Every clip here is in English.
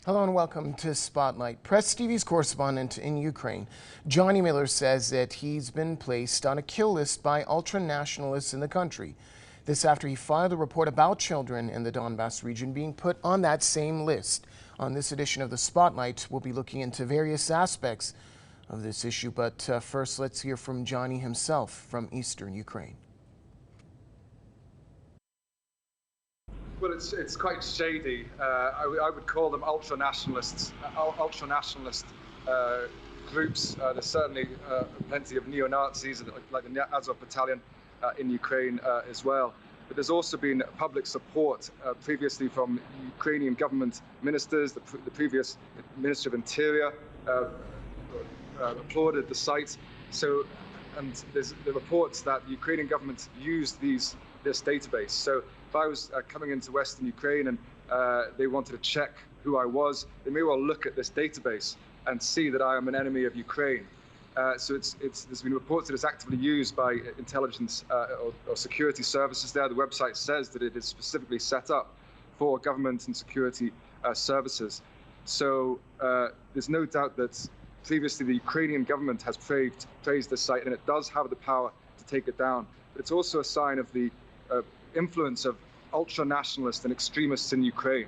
Hello and welcome to Spotlight. Press TV's correspondent in Ukraine, Johnny Miller, says that he's been placed on a kill list by ultra-nationalists in the country. This after he filed a report about children in the Donbas region being put on that same list. On this edition of the Spotlight, we'll be looking into various aspects of this issue, but first let's hear from Johnny himself from eastern Ukraine. Well, it's quite shady. I would call them ultra-nationalists, ultra-nationalist groups. There's certainly plenty of neo-Nazis, like the Azov battalion in Ukraine as well. But there's also been public support previously from Ukrainian government ministers. The previous Minister of Interior applauded the site. So, and there's the reports that the Ukrainian government used this database. So if I was coming into Western Ukraine and they wanted to check who I was, they may well look at this database and see that I am an enemy of Ukraine. So there's been reports that it's actively used by intelligence or security services there. The website says that it is specifically set up for government and security services. So there's no doubt that previously the Ukrainian government has praised this site, and it does have the power to take it down. But it's also a sign of the influence of ultra-nationalists and extremists in Ukraine.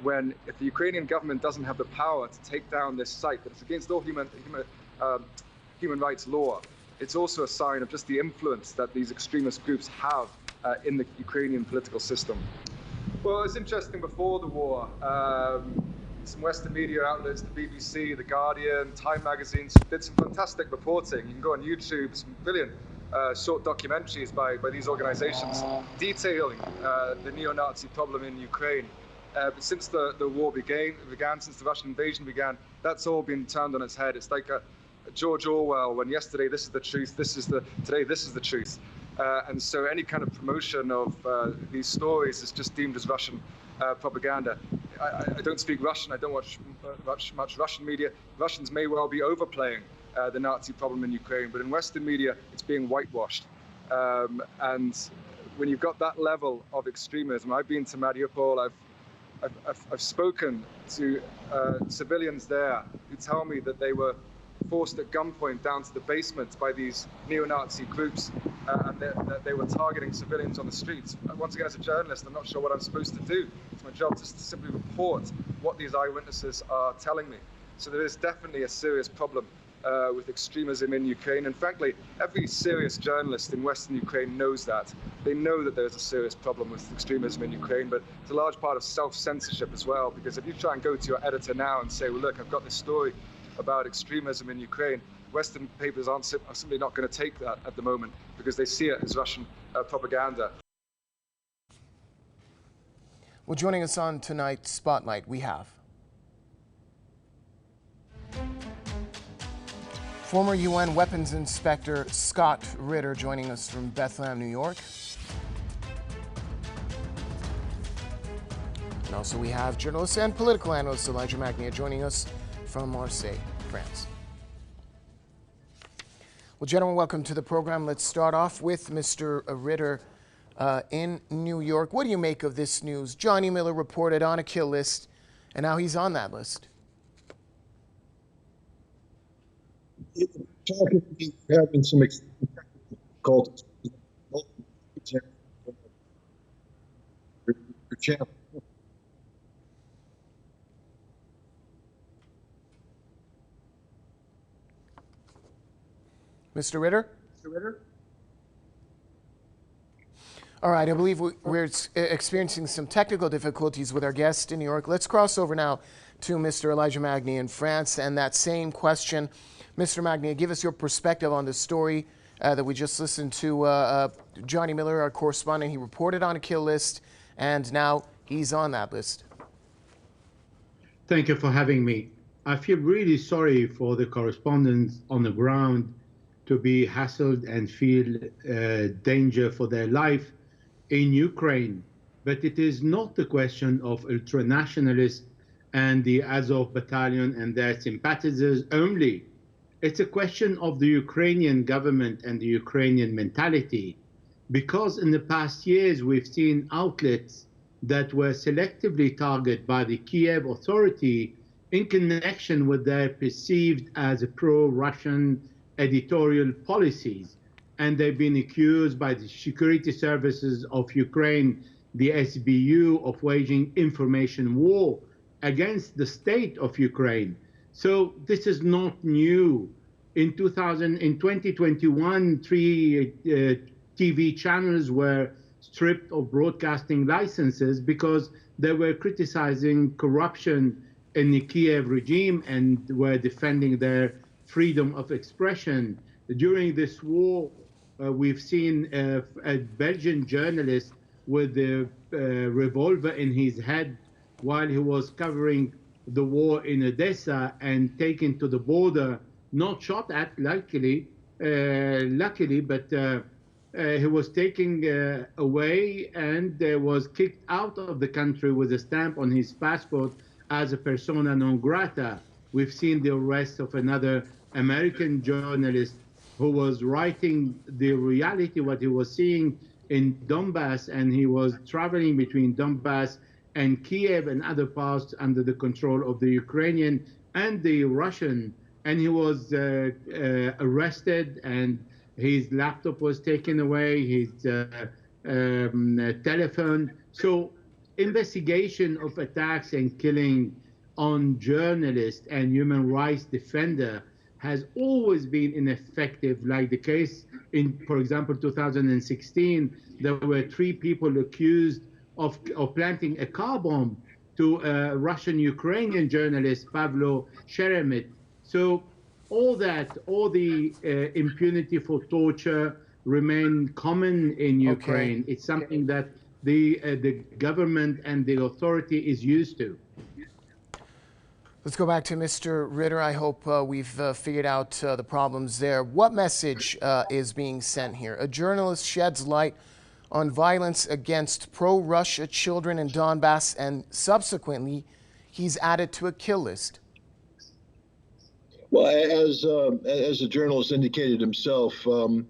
If the Ukrainian government doesn't have the power to take down this site, that it's against all human rights law, it's also a sign of just the influence that these extremist groups have in the Ukrainian political system. Well, it's interesting, before the war, some Western media outlets, the BBC, The Guardian, Time magazine, did some fantastic reporting. You can go on YouTube, some brilliant short documentaries by these organizations detailing the neo-Nazi problem in Ukraine. But since the war began, since the Russian invasion began, that's all been turned on its head. It's like a George Orwell, when yesterday this is the truth, today this is the truth. And so any kind of promotion of these stories is just deemed as Russian propaganda. I don't speak Russian, I don't watch much Russian media. Russians may well be overplaying the Nazi problem in Ukraine, but in Western media, it's being whitewashed. And when you've got that level of extremism, I've been to Mariupol, I've spoken to civilians there who tell me that they were forced at gunpoint down to the basement by these neo-Nazi groups, and that they were targeting civilians on the streets. Once again, as a journalist, I'm not sure what I'm supposed to do. It's my job just to simply report what these eyewitnesses are telling me. So there is definitely a serious problem with extremism in Ukraine, and frankly, every serious journalist in Western Ukraine knows that. They know that there's a serious problem with extremism in Ukraine, but it's a large part of self-censorship as well, because if you try and go to your editor now and say, well, look, I've got this story about extremism in Ukraine, Western papers are simply not going to take that at the moment, because they see it as Russian propaganda. Well, joining us on tonight's Spotlight, we have former UN Weapons Inspector Scott Ritter joining us from Bethlehem, New York. And also we have journalist and political analyst Elijah Magnier joining us from Marseille, France. Well, gentlemen, welcome to the program. Let's start off with Mr. Ritter in New York. What do you make of this news? Johnny Miller reported on a kill list, and now he's on that list. Having some difficulties. Mr. Ritter? All right, I believe we're experiencing some technical difficulties with our guest in New York. Let's cross over now to Mr. Elijah Magnier in France, and that same question. Mr. Magnier, give us your perspective on the story that we just listened to. Johnny Miller, our correspondent, he reported on a kill list, and now he's on that list. Thank you for having me. I feel really sorry for the correspondents on the ground to be hassled and feel danger for their life in Ukraine. But it is not the question of ultra-nationalists and the Azov battalion and their sympathizers only. It's a question of the Ukrainian government and the Ukrainian mentality, because in the past years we've seen outlets that were selectively targeted by the Kiev authority in connection with their perceived as pro-Russian editorial policies. And they've been accused by the security services of Ukraine, the SBU, of waging information war against the state of Ukraine. So this is not new. In 2021, three TV channels were stripped of broadcasting licenses because they were criticizing corruption in the Kiev regime and were defending their freedom of expression. During this war, we've seen a Belgian journalist with a revolver in his head while he was covering the war in Odessa and taken to the border, not shot at, luckily, but he was taken away and was kicked out of the country with a stamp on his passport as a persona non grata. We've seen the arrest of another American journalist who was writing the reality, what he was seeing in Donbas, and he was traveling between Donbas and Kiev and other parts under the control of the Ukrainian and the Russian. And he was arrested, and his laptop was taken away, his telephone. So investigation of attacks and killing on journalists and human rights defender has always been ineffective, like the case in, for example, 2016, there were 3 people accused of planting a car bomb to a Russian-Ukrainian journalist, Pavlo Sheremit. So all the impunity for torture remain common in Ukraine. Okay. It's something that the government and the authority is used to. Let's go back to Mr. Ritter. I hope we've figured out the problems there. What message is being sent here? A journalist sheds light on violence against pro-Russia children in Donbas, and subsequently, he's added to a kill list. Well, as the journalist indicated himself, we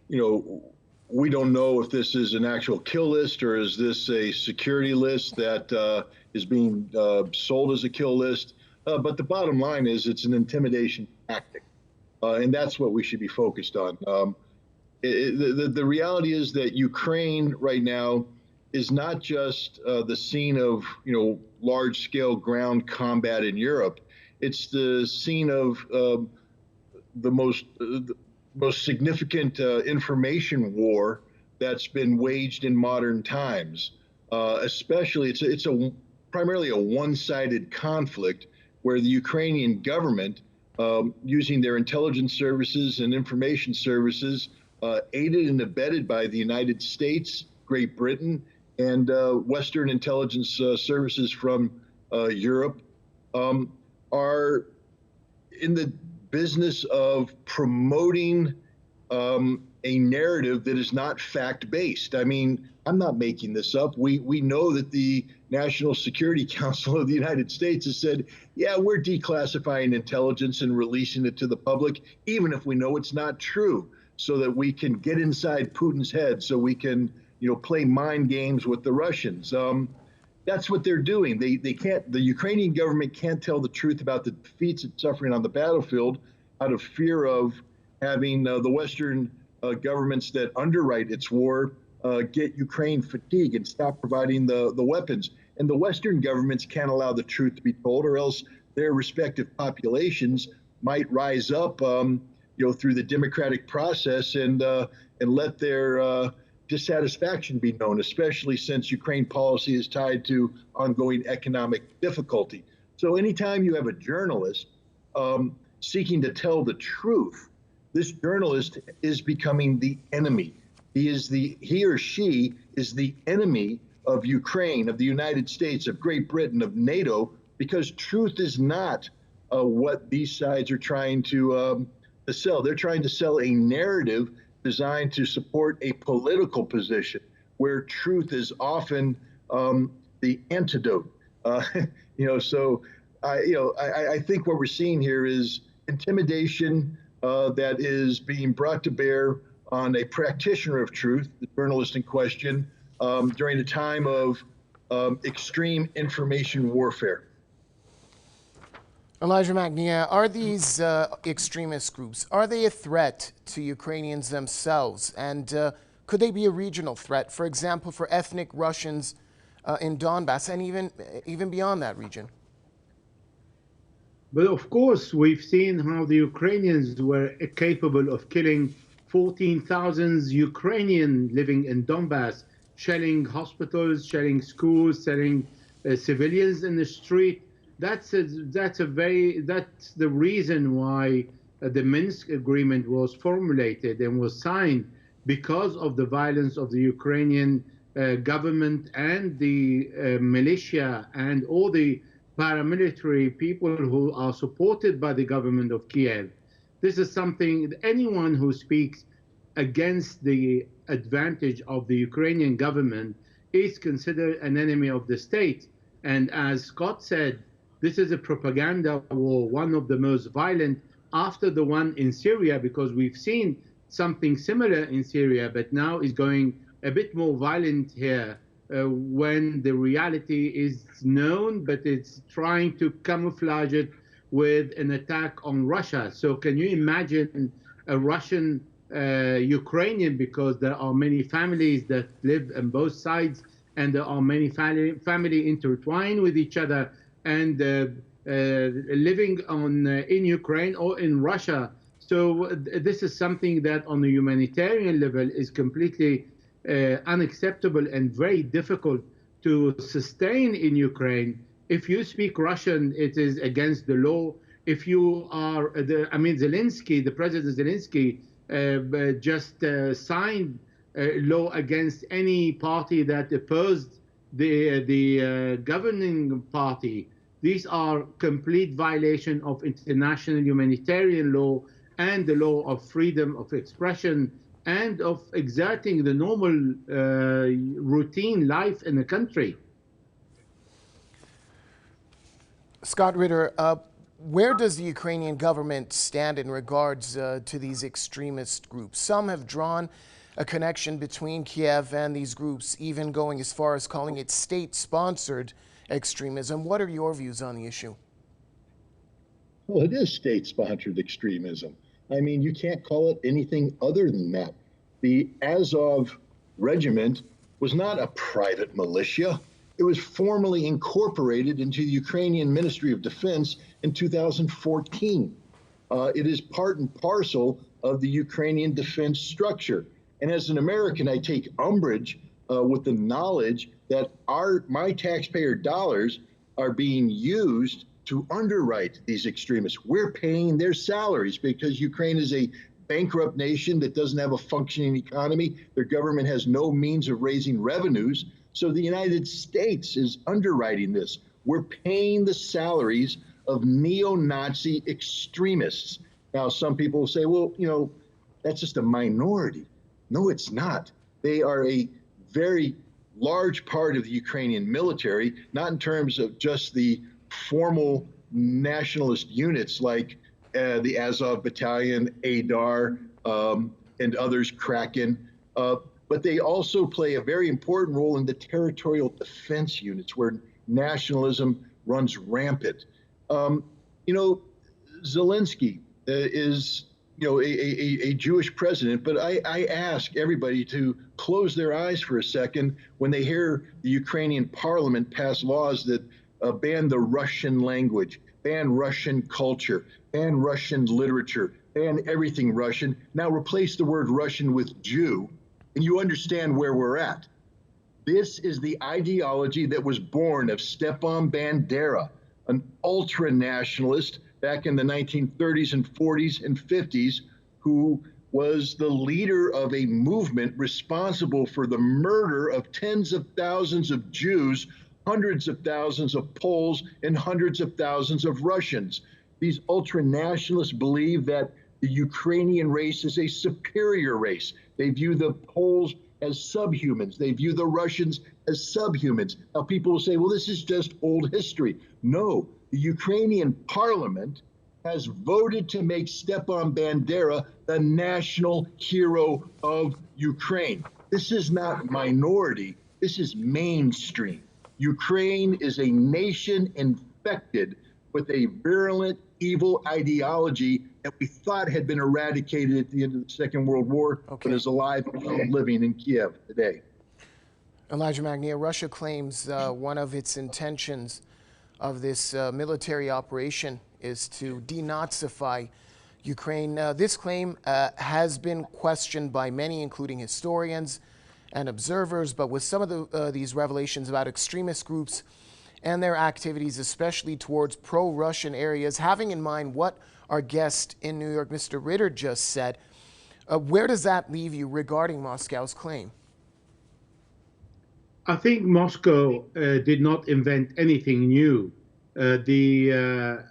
don't know if this is an actual kill list or is this a security list that is being sold as a kill list. But the bottom line is it's an intimidation tactic, and that's what we should be focused on. The reality is that Ukraine right now is not just the scene of large-scale ground combat in Europe. It's the scene of the most significant information war that's been waged in modern times. Especially, it's primarily a one-sided conflict where the Ukrainian government, using their intelligence services and information services, aided and abetted by the United States, Great Britain, and Western intelligence services from Europe, are in the business of promoting a narrative that is not fact-based. I mean, I'm not making this up. We know that the National Security Council of the United States has said, yeah, we're declassifying intelligence and releasing it to the public, even if we know it's not true, so that we can get inside Putin's head, so we can, play mind games with the Russians. That's what they're doing. They can't. The Ukrainian government can't tell the truth about the defeats it's suffering on the battlefield out of fear of having the Western governments that underwrite its war get Ukraine fatigue and stop providing the weapons. And the Western governments can't allow the truth to be told, or else their respective populations might rise up, through the democratic process and let their dissatisfaction be known, especially since Ukraine policy is tied to ongoing economic difficulty. So anytime you have a journalist seeking to tell the truth, this journalist is becoming the enemy. He or she is the enemy of Ukraine, of the United States, of Great Britain, of NATO, because truth is not what these sides are trying to sell. They're trying to sell a narrative designed to support a political position where truth is often the antidote. So I think what we're seeing here is intimidation that is being brought to bear on a practitioner of truth, the journalist in question, during a time of extreme information warfare. Elijah Magnier, are these extremist groups, are they a threat to Ukrainians themselves? And could they be a regional threat, for example, for ethnic Russians in Donbas and even beyond that region? But of course, we've seen how the Ukrainians were capable of killing 14,000 Ukrainians living in Donbas, shelling hospitals, shelling schools, selling civilians in the street. That's the reason why the Minsk agreement was formulated and was signed, because of the violence of the Ukrainian government and the militia and all the paramilitary people who are supported by the government of Kiev. This is something anyone who speaks against the advantage of the Ukrainian government is considered an enemy of the state. And as Scott said, this is a propaganda war, one of the most violent after the one in Syria, because we've seen something similar in Syria, but now is going a bit more violent here when the reality is known, but it's trying to camouflage it with an attack on Russia. So can you imagine a Russian Ukrainian, because there are many families that live on both sides, and there are many family intertwined with each other, and living in Ukraine or in Russia. So this is something that on the humanitarian level is completely unacceptable and very difficult to sustain in Ukraine. If you speak Russian, it is against the law. If you are, Zelensky, the President Zelensky, just signed a law against any party that opposed the governing party. These are complete violation of international humanitarian law and the law of freedom of expression and of exerting the normal routine life in the country. Scott Ritter, where does the Ukrainian government stand in regards to these extremist groups? Some have drawn a connection between Kiev and these groups, even going as far as calling it state-sponsored extremism. What are your views on the issue? Well, it is state-sponsored extremism. I mean, you can't call it anything other than that. The Azov regiment was not a private militia. It was formally incorporated into the Ukrainian Ministry of Defense in 2014. It is part and parcel of the Ukrainian defense structure. And as an American, I take umbrage with the knowledge that my taxpayer dollars are being used to underwrite these extremists. We're paying their salaries because Ukraine is a bankrupt nation that doesn't have a functioning economy. Their government has no means of raising revenues. So the United States is underwriting this. We're paying the salaries of neo-Nazi extremists. Now, some people will say, well, that's just a minority. No, it's not. They are a very large part of the Ukrainian military, not in terms of just the formal nationalist units like the Azov Battalion, Adar, and others, Kraken, but they also play a very important role in the territorial defense units where nationalism runs rampant. Zelensky is a Jewish president, but I ask everybody to close their eyes for a second when they hear the Ukrainian parliament pass laws that ban the Russian language, ban Russian culture, ban Russian literature, ban everything Russian. Now replace the word Russian with Jew, and you understand where we're at. This is the ideology that was born of Stepan Bandera, an ultra-nationalist back in the 1930s and 40s and 50s, who was the leader of a movement responsible for the murder of tens of thousands of Jews, hundreds of thousands of Poles, and hundreds of thousands of Russians. These ultra-nationalists believe that the Ukrainian race is a superior race. They view the Poles as subhumans. They view the Russians as subhumans. Now, people will say, well, this is just old history. No, the Ukrainian parliament has voted to make Stepan Bandera the national hero of Ukraine. This is not minority. This is mainstream. Ukraine is a nation infected with a virulent, evil ideology that we thought had been eradicated at the end of the Second World War, but is alive and living in Kiev today. Elijah Magnier, Russia claims one of its intentions of this military operation is to denazify Ukraine. This claim has been questioned by many, including historians and observers, but with some of these revelations about extremist groups and their activities, especially towards pro-Russian areas, having in mind what our guest in New York, Mr. Ritter, just said, where does that leave you regarding Moscow's claim? I think Moscow did not invent anything new. The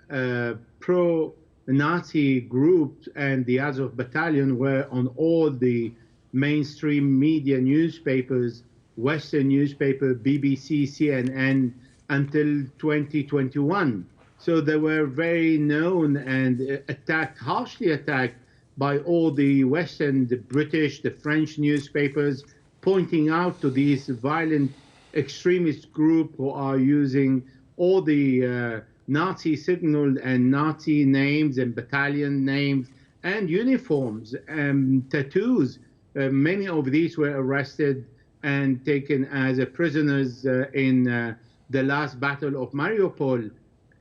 pro-Nazi groups and the Azov Battalion were on all the mainstream media newspapers, Western newspaper, BBC, CNN, until 2021. So they were very known and attacked, harshly attacked by all the Western, the British, the French newspapers, pointing out to these violent extremist group who are using all the Nazi signal and Nazi names and battalion names and uniforms and tattoos. Many of these were arrested and taken as prisoners in the last battle of Mariupol,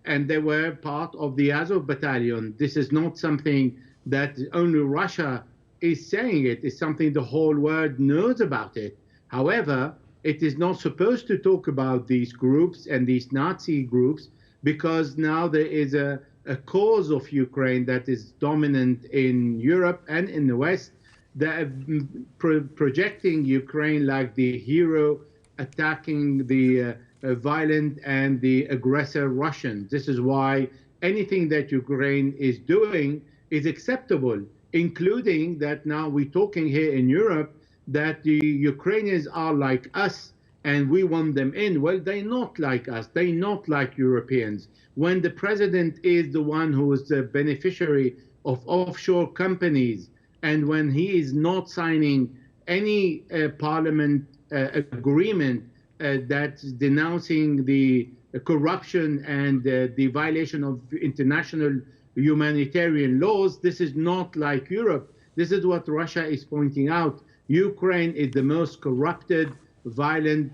and they were part of the Azov Battalion. This is not something that only Russia is saying it. It's something the whole world knows about it. However, it is not supposed to talk about these groups and these Nazi groups because now there is a cause of Ukraine that is dominant in Europe and in the West, that projecting Ukraine like the hero attacking the violent and the aggressor Russians. This is why anything that Ukraine is doing is acceptable, including that now we're talking here in Europe that the Ukrainians are like us and we want them in. Well, they're not like us. They're not like Europeans. When the president is the one who is the beneficiary of offshore companies, and when he is not signing any parliament agreement that's denouncing the corruption and the violation of international humanitarian laws, this is not like Europe. This is what Russia is pointing out. Ukraine is the most corrupted, violent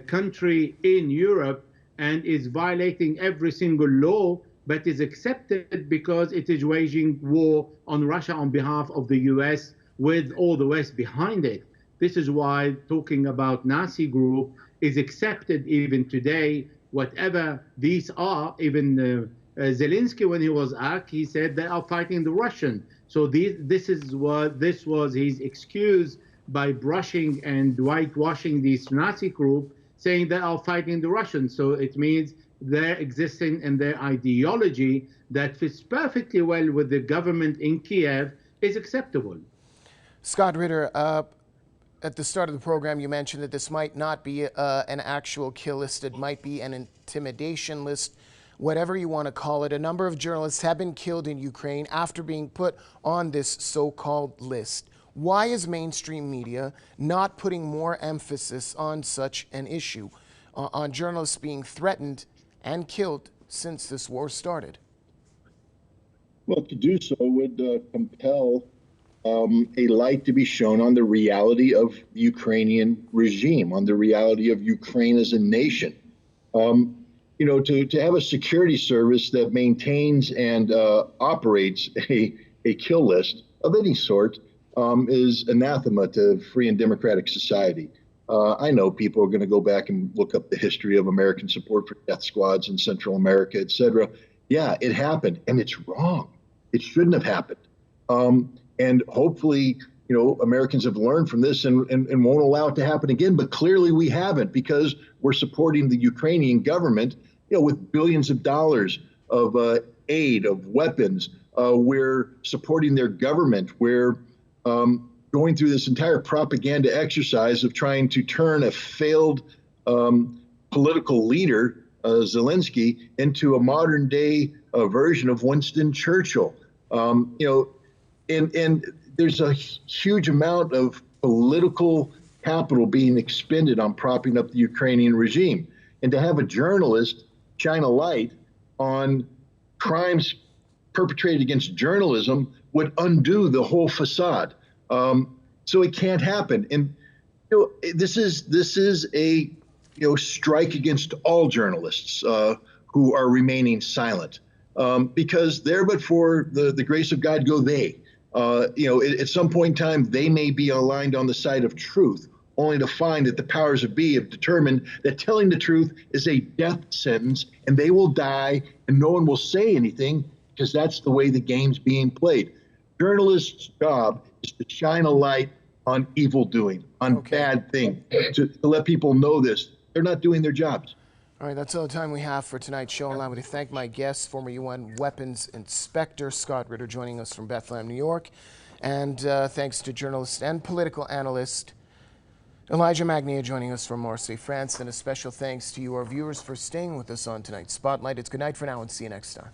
country in Europe and is violating every single law, but is accepted because it is waging war on Russia on behalf of the US with all the West behind it. This is why talking about Nazi group is accepted even today, whatever these are. Even Zelensky, when he was asked, he said they are fighting the Russian. So this was his excuse by brushing and whitewashing this Nazi group, saying they are fighting the Russians. So it means their existing and their ideology that fits perfectly well with the government in Kiev is acceptable. Scott Ritter, at the start of the program, you mentioned that this might not be an actual kill list. It might be an intimidation list, whatever you want to call it. A number of journalists have been killed in Ukraine after being put on this so-called list. Why is mainstream media not putting more emphasis on such an issue, on journalists being threatened and killed since this war started? Well, to do so would compel a light to be shown on the reality of the Ukrainian regime, on the reality of Ukraine as a nation. You know, to have a security service that maintains and operates a kill list of any sort is anathema to free and democratic society. I know people are going to go back and look up the history of American support for death squads in Central America, et cetera. Yeah, it happened, and it's wrong. It shouldn't have happened. And hopefully, you know, Americans have learned from this and won't allow it to happen again. But clearly we haven't, because we're supporting the Ukrainian government, you know, with billions of dollars of aid, of weapons. We're supporting their government. We're going through this entire propaganda exercise of trying to turn a failed political leader, Zelensky, into a modern day version of Winston Churchill. You know, and there's a huge amount of political capital being expended on propping up the Ukrainian regime. And to have a journalist shine a light on crimes perpetrated against journalism would undo the whole facade. So it can't happen. And this is a strike against all journalists who are remaining silent, because there but for the grace of God go they. At some point in time, they may be aligned on the side of truth, only to find that the powers that be have determined that telling the truth is a death sentence, and they will die, and no one will say anything, because that's the way the game's being played. Journalists' job is to shine a light on evil doing, on bad things, to let people know this. They're not doing their jobs. All right, that's all the time we have for tonight's show. Allow me to thank my guests, former UN Weapons Inspector Scott Ritter, joining us from Bethlehem, New York. And thanks to journalist and political analyst Elijah Magnier, joining us from Marseille, France. And a special thanks to you, our viewers, for staying with us on tonight's Spotlight. It's good night for now, and see you next time.